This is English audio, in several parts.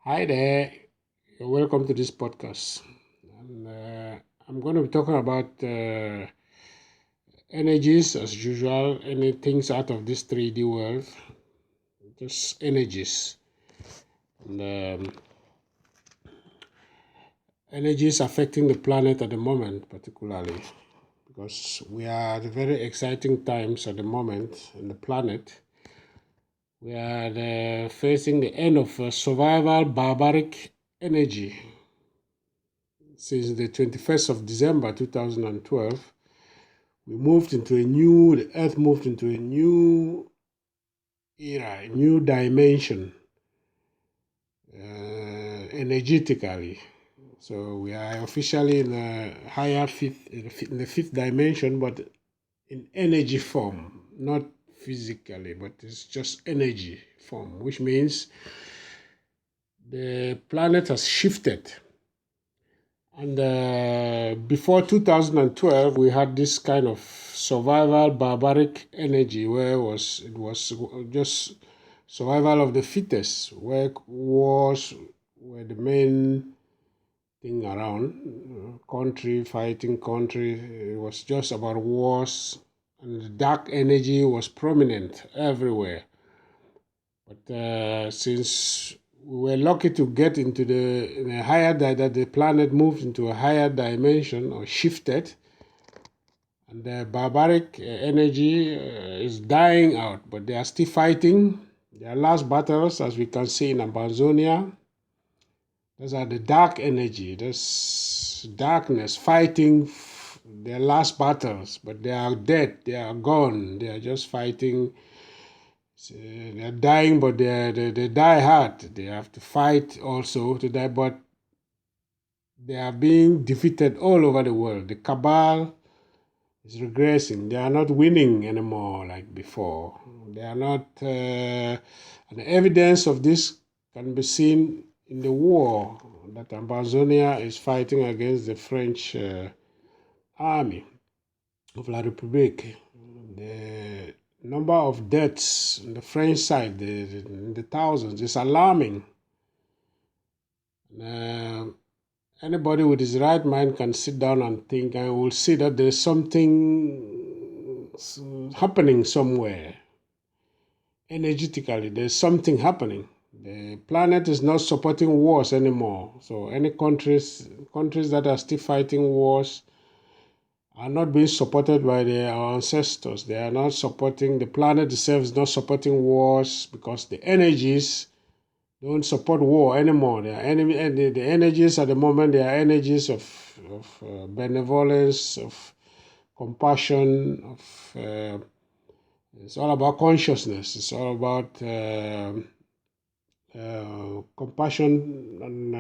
Hi there, welcome to this podcast. And, I'm going to be talking about energies as usual, any things out of this 3D world, just energies. And energies affecting the planet at the moment, particularly because we are at very exciting times at the moment in the planet. We are facing the end of survival barbaric energy since the 21st of December 2012. The earth moved into a new era, a new dimension, energetically. So we are officially in the fifth dimension, but in energy form, not physically, but it's just energy form, which means the planet has shifted. And before 2012, we had this kind of survival barbaric energy where it was just survival of the fittest, where wars were the main thing around. Country fighting country, it was just about wars, and the dark energy was prominent everywhere. But since we were lucky to get into that the planet moved into a higher dimension or shifted, and the barbaric energy is dying out, but they are still fighting their last battles, as we can see in Ambazonia. Those are the dark energy, this darkness fighting their last battles, but they are dead, they are gone, they are just fighting. They're dying, but they die hard. They have to fight also to die, but they are being defeated all over the world. The cabal is regressing. They are not winning anymore like before. They are not. And the evidence of this can be seen in the war that Ambazonia is fighting against the French army of La République. The number of deaths on the French side, the thousands, is alarming. Anybody with his right mind can sit down and think and will see that there's something happening somewhere. Energetically, there's something happening. The planet is not supporting wars anymore. So any countries that are still fighting wars are not being supported by their ancestors. They are not supporting, the planet itself is not supporting wars because the energies don't support war anymore. The energies at the moment, they are energies of benevolence, of compassion, it's all about consciousness. It's all about compassion and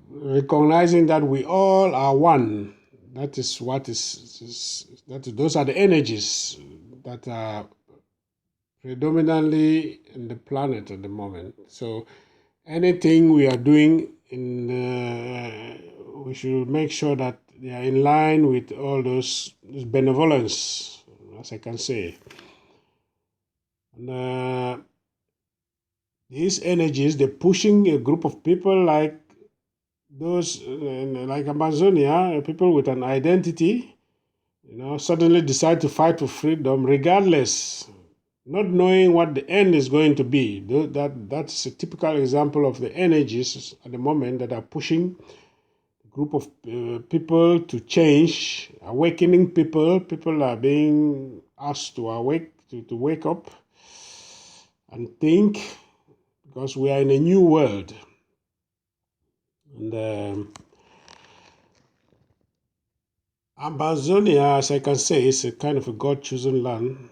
recognizing that we all are one. That is what those are the energies that are predominantly in the planet at the moment. So anything we are doing we should make sure that they are in line with all those benevolence, as I can say. And these energies, they're pushing a group of people like those, like Amazonia, people with an identity, suddenly decide to fight for freedom regardless, not knowing what the end is going to be. That's a typical example of the energies at the moment that are pushing a group of people to change, awakening people. People are being asked to wake up and think, because we are in a new world. And Ambazonia, as I can say, is a kind of a God-chosen land.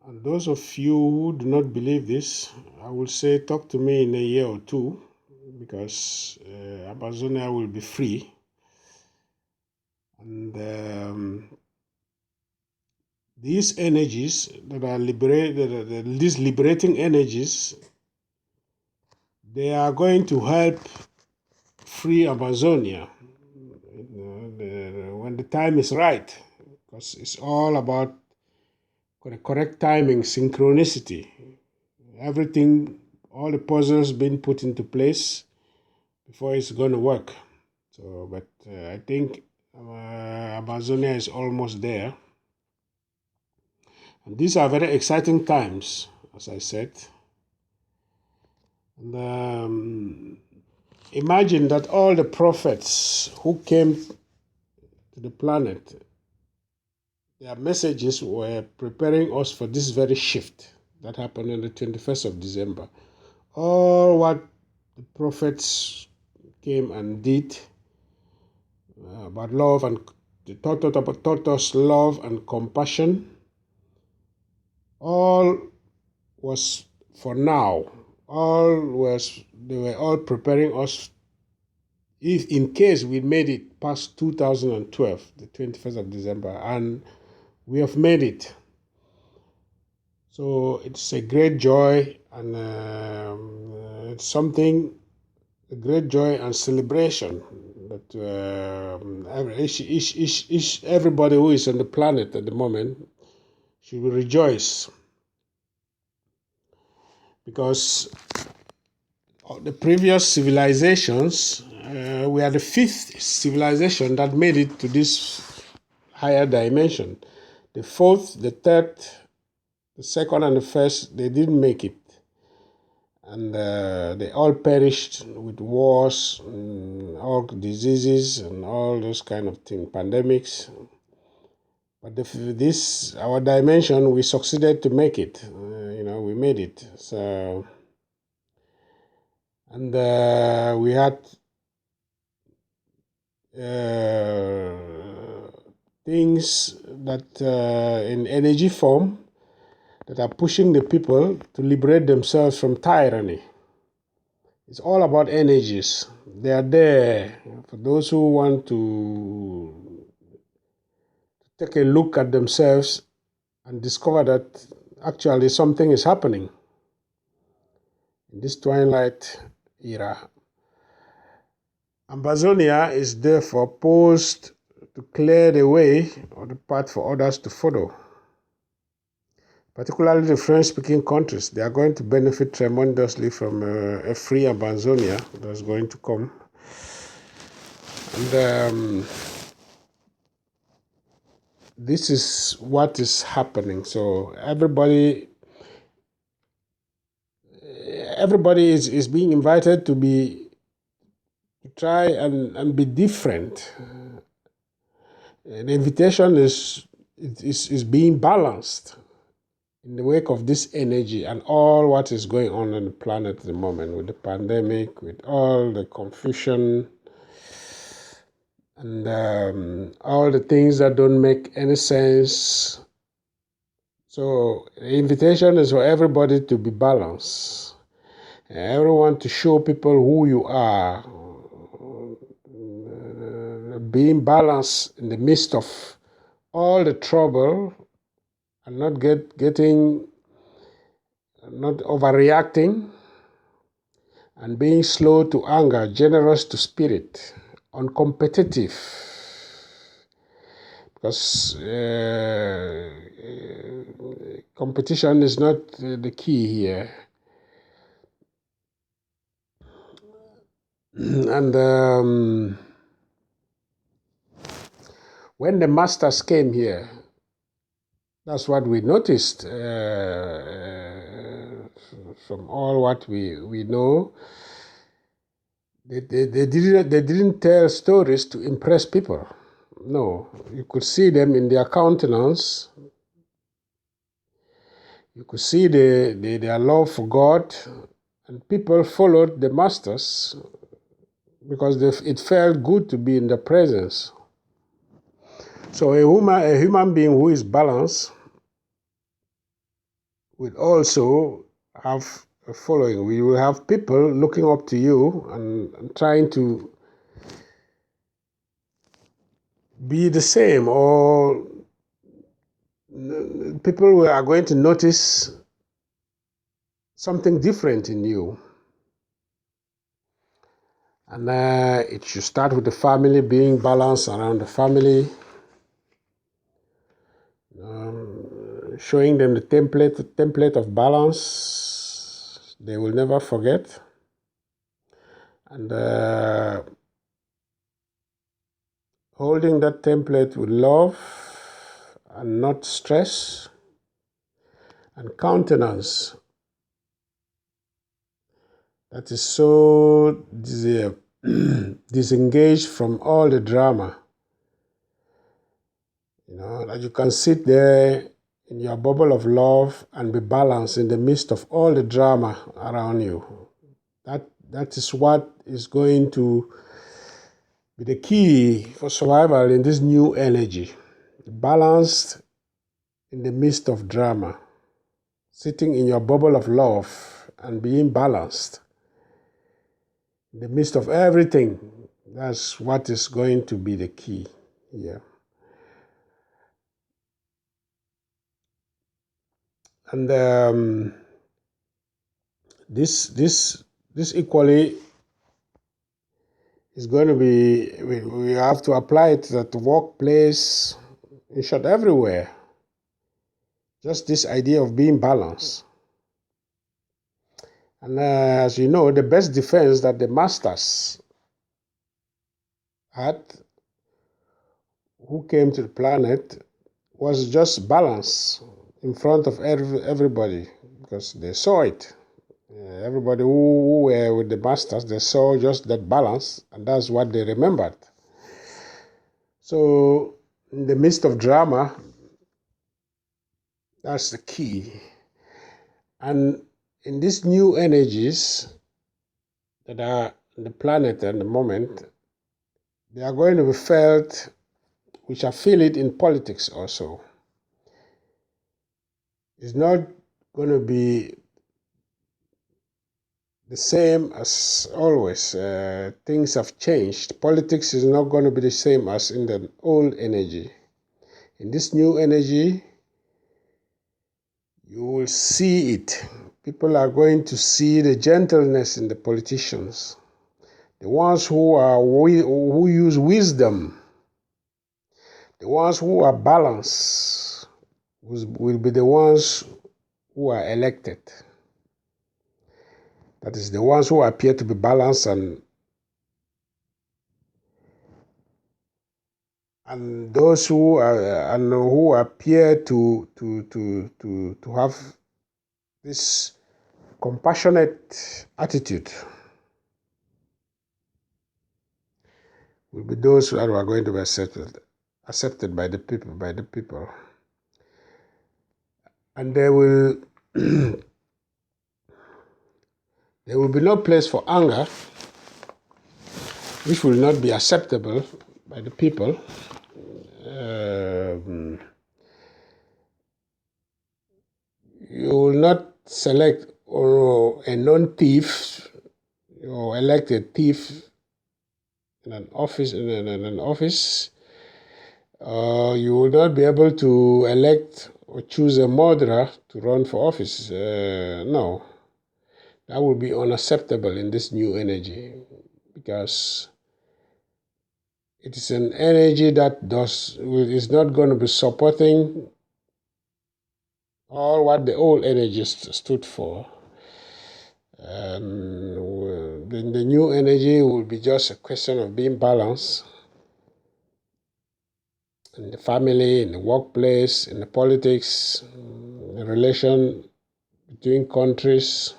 And those of you who do not believe this, I will say talk to me in a year or two, because Ambazonia will be free. And these energies that are these liberating energies, they are going to help free Amazonia when the time is right, because it's all about the correct timing, synchronicity. Everything all the puzzles being put into place before it's going to work. So, but I think Amazonia is almost there. And these are very exciting times, as I said. And imagine that all the prophets who came to the planet, their messages were preparing us for this very shift that happened on the 21st of December. All what the prophets came and did about love, and they taught us love and compassion, all was for now. They were all preparing us if in case we made it past 2012, the 21st of December, and we have made it. So it's a great joy, and it's something, a great joy and celebration that everybody who is on the planet at the moment should rejoice, because the previous civilizations, we are the fifth civilization that made it to this higher dimension. The fourth, the third, the second, and the first, they didn't make it. And they all perished with wars, all diseases, and all those kind of things, pandemics. But this, our dimension, we succeeded to make it. We made it. So, and we had things that in energy form that are pushing the people to liberate themselves from tyranny. It's all about energies. They are there for those who want to take a look at themselves and discover that actually something is happening in this twilight era. Ambazonia is therefore posed to clear the way or the path for others to follow. Particularly the French-speaking countries, they are going to benefit tremendously from a free Ambazonia that's going to come. And this is what is happening. So everybody is being invited to try and be different. The invitation is being balanced in the wake of this energy and all what is going on the planet at the moment, with the pandemic, with all the confusion, and all the things that don't make any sense. So the invitation is for everybody to be balanced. Everyone to show people who you are. Being balanced in the midst of all the trouble, and not not overreacting, and being slow to anger, generous to spirit, uncompetitive. Because competition is not the key here. And when the masters came here, that's what we noticed from all what we know. They didn't tell stories to impress people. No, you could see them in their countenance. You could see their love for God, and people followed the masters because it felt good to be in their presence. So a human being who is balanced will also have a following. We will have people looking up to you and trying to be the same, or people are going to notice something different in you. And it should start with the family, being balanced around the family, showing them the template of balance, They will never forget. And holding that template with love and not stress and countenance. That is so disengaged from all the drama. That you can sit there in your bubble of love and be balanced in the midst of all the drama around you. That is what is going to be the key for survival in this new energy. Balanced in the midst of drama. Sitting in your bubble of love and being balanced in the midst of everything. That's what is going to be the key here. And this equally is going to be, we have to apply it at the workplace, in short, everywhere. Just this idea of being balanced. And as you know, the best defense that the masters had, who came to the planet, was just balance in front of everybody, because they saw it. Everybody who were with the masters, they saw just that balance, and that's what they remembered. So, in the midst of drama, that's the key. And in these new energies that are on the planet at the moment, they are going to be felt, we shall feel it in politics also. It's not going to be the same as always. Things have changed. Politics is not going to be the same as in the old energy. In this new energy, you will see it. People are going to see the gentleness in the politicians. The ones who use wisdom, the ones who are balanced, will be the ones who are elected. That is, the ones who appear to be balanced and those who appear to have this compassionate attitude will be those who are going to be accepted by the people. And there will there will be no place for anger, which will not be acceptable by the people. You will not select a non-thief or elect a thief in an office. You will not be able to elect or choose a murderer to run for office. No, that will be unacceptable in this new energy, because it is an energy that is not going to be supporting all what the old energy stood for. And the new energy will be just a question of being balanced in the family, in the workplace, in the politics, in the relation between countries.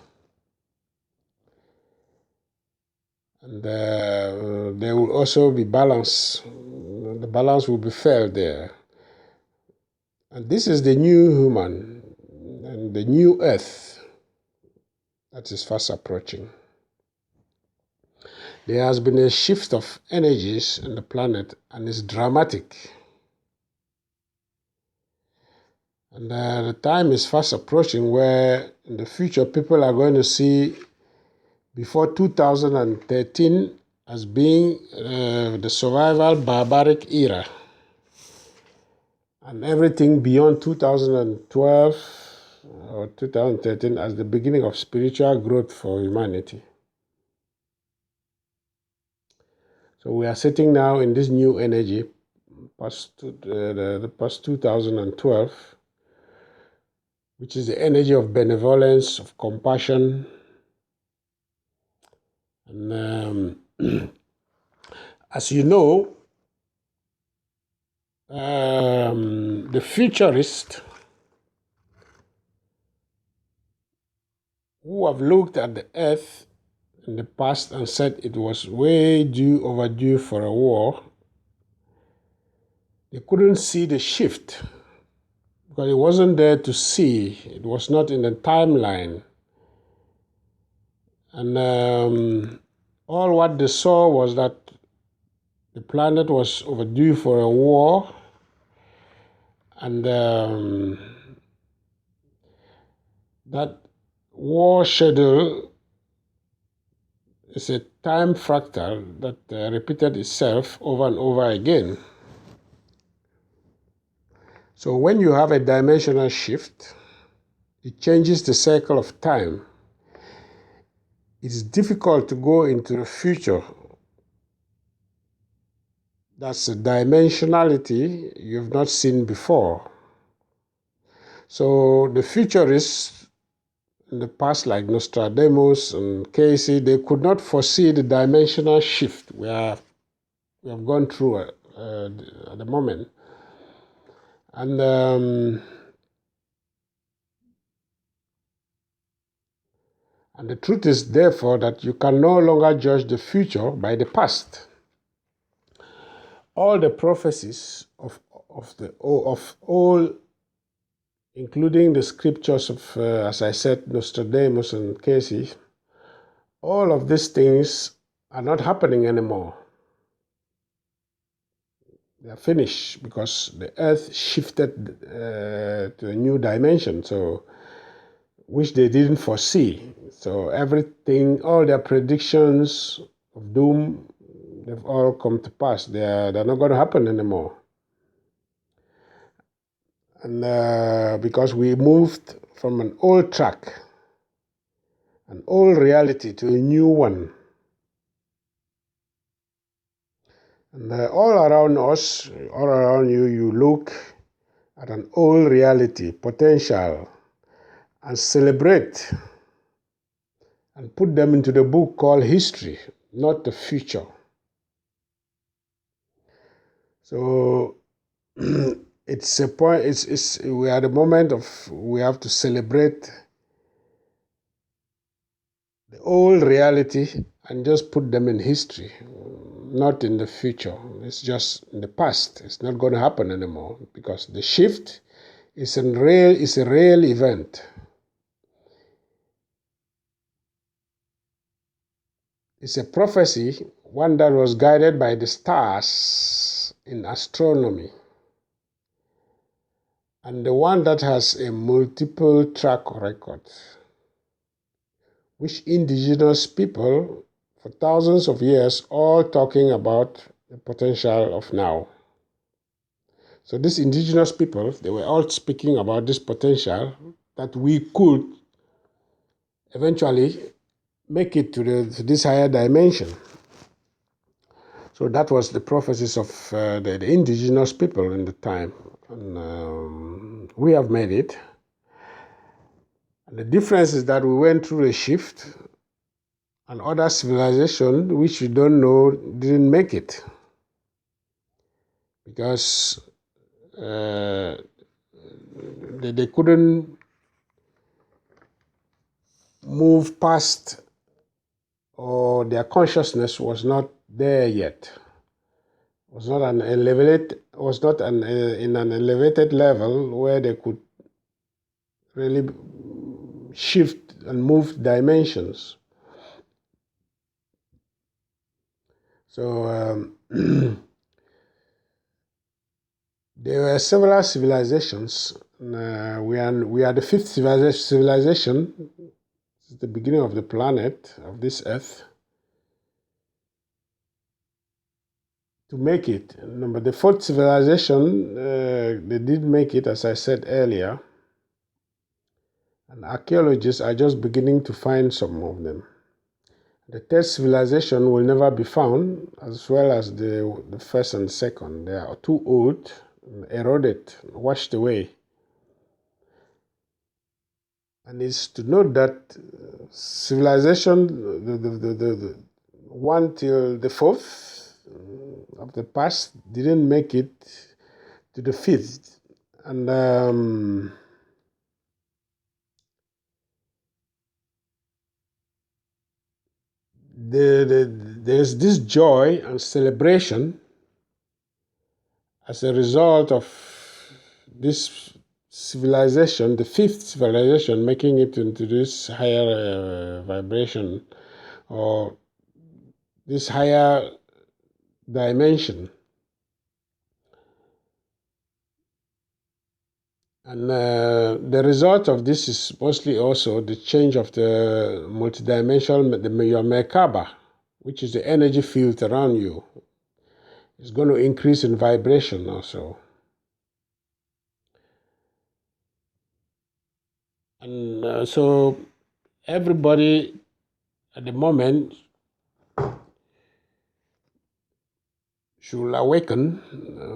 And there will also be balance. The balance will be felt there. And this is the new human and the new earth that is fast approaching. There has been a shift of energies on the planet, and it's dramatic. And the time is fast approaching where in the future people are going to see before 2013 as being the survival barbaric era. And everything beyond 2012 or 2013 as the beginning of spiritual growth for humanity. So we are sitting now in this new energy, past 2012, which is the energy of benevolence, of compassion, And as you know, the futurists who have looked at the Earth in the past and said it was way overdue for a war, they couldn't see the shift because it wasn't there to see. It was not in the timeline. And all what they saw was that the planet was overdue for a war, and that war schedule is a time fractal that repeated itself over and over again. So when you have a dimensional shift, it changes the cycle of time. It's difficult to go into the future. That's a dimensionality you've not seen before. So the futurists in the past, like Nostradamus and Casey, they could not foresee the dimensional shift we have gone through at the moment. And the truth is, therefore, that you can no longer judge the future by the past. All the prophecies of all, including the scriptures of, as I said, Nostradamus and Casey, all of these things are not happening anymore. They are finished because the Earth shifted to a new dimension, which they didn't foresee. So everything, all their predictions of doom, they've all come to pass. They're not going to happen anymore. And because we moved from an old track, an old reality, to a new one. And all around us, all around you, you look at an old reality, potential, and celebrate and put them into the book called history, not the future. So it's a point. We are at the moment of we have to celebrate the old reality and just put them in history, not in the future. It's just in the past. It's not going to happen anymore because the shift is a real event. It's a prophecy, one that was guided by the stars in astronomy, and the one that has a multiple track record, which indigenous people for thousands of years all talking about the potential of now. So these indigenous people, they were all speaking about this potential that we could eventually make it to this higher dimension. So that was the prophecies of the indigenous people in the time. And we have made it. And the difference is that we went through a shift, and other civilizations, which we don't know, didn't make it. Because they couldn't move past, or their consciousness was not there yet. Was not in an elevated level where they could really shift and move dimensions. So there were several civilizations. We are the fifth civilization. It's the beginning of the planet, of this Earth, to make it. Number the fourth civilization, they did make it, as I said earlier. And archaeologists are just beginning to find some of them. The third civilization will never be found, as well as the first and second. They are too old, eroded, washed away. And it's to note that civilization, 1 till the 4th of the past didn't make it to the 5th. And there's this joy and celebration as a result of this civilization, the 5th civilization, making it into this higher vibration or this higher dimension. And the result of this is mostly also the change of the multidimensional, your Merkaba, which is the energy field around you. It's going to increase in vibration also. And so everybody at the moment should awaken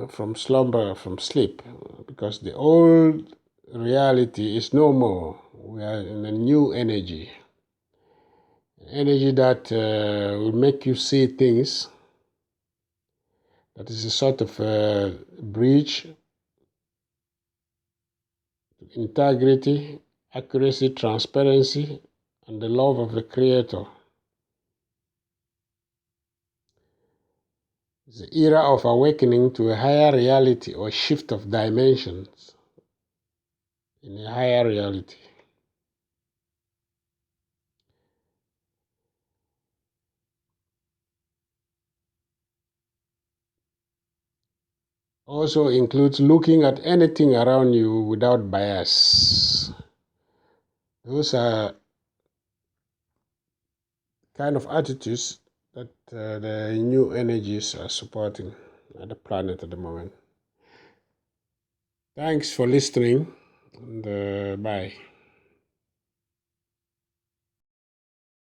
from slumber, from sleep, because the old reality is no more. We are in a new energy that will make you see things. That is a sort of bridge to integrity, accuracy, transparency, and the love of the Creator. It's the era of awakening to a higher reality or shift of dimensions in a higher reality. Also includes looking at anything around you without bias. Those are kind of attitudes that the new energies are supporting at the planet at the moment. Thanks for listening, and bye.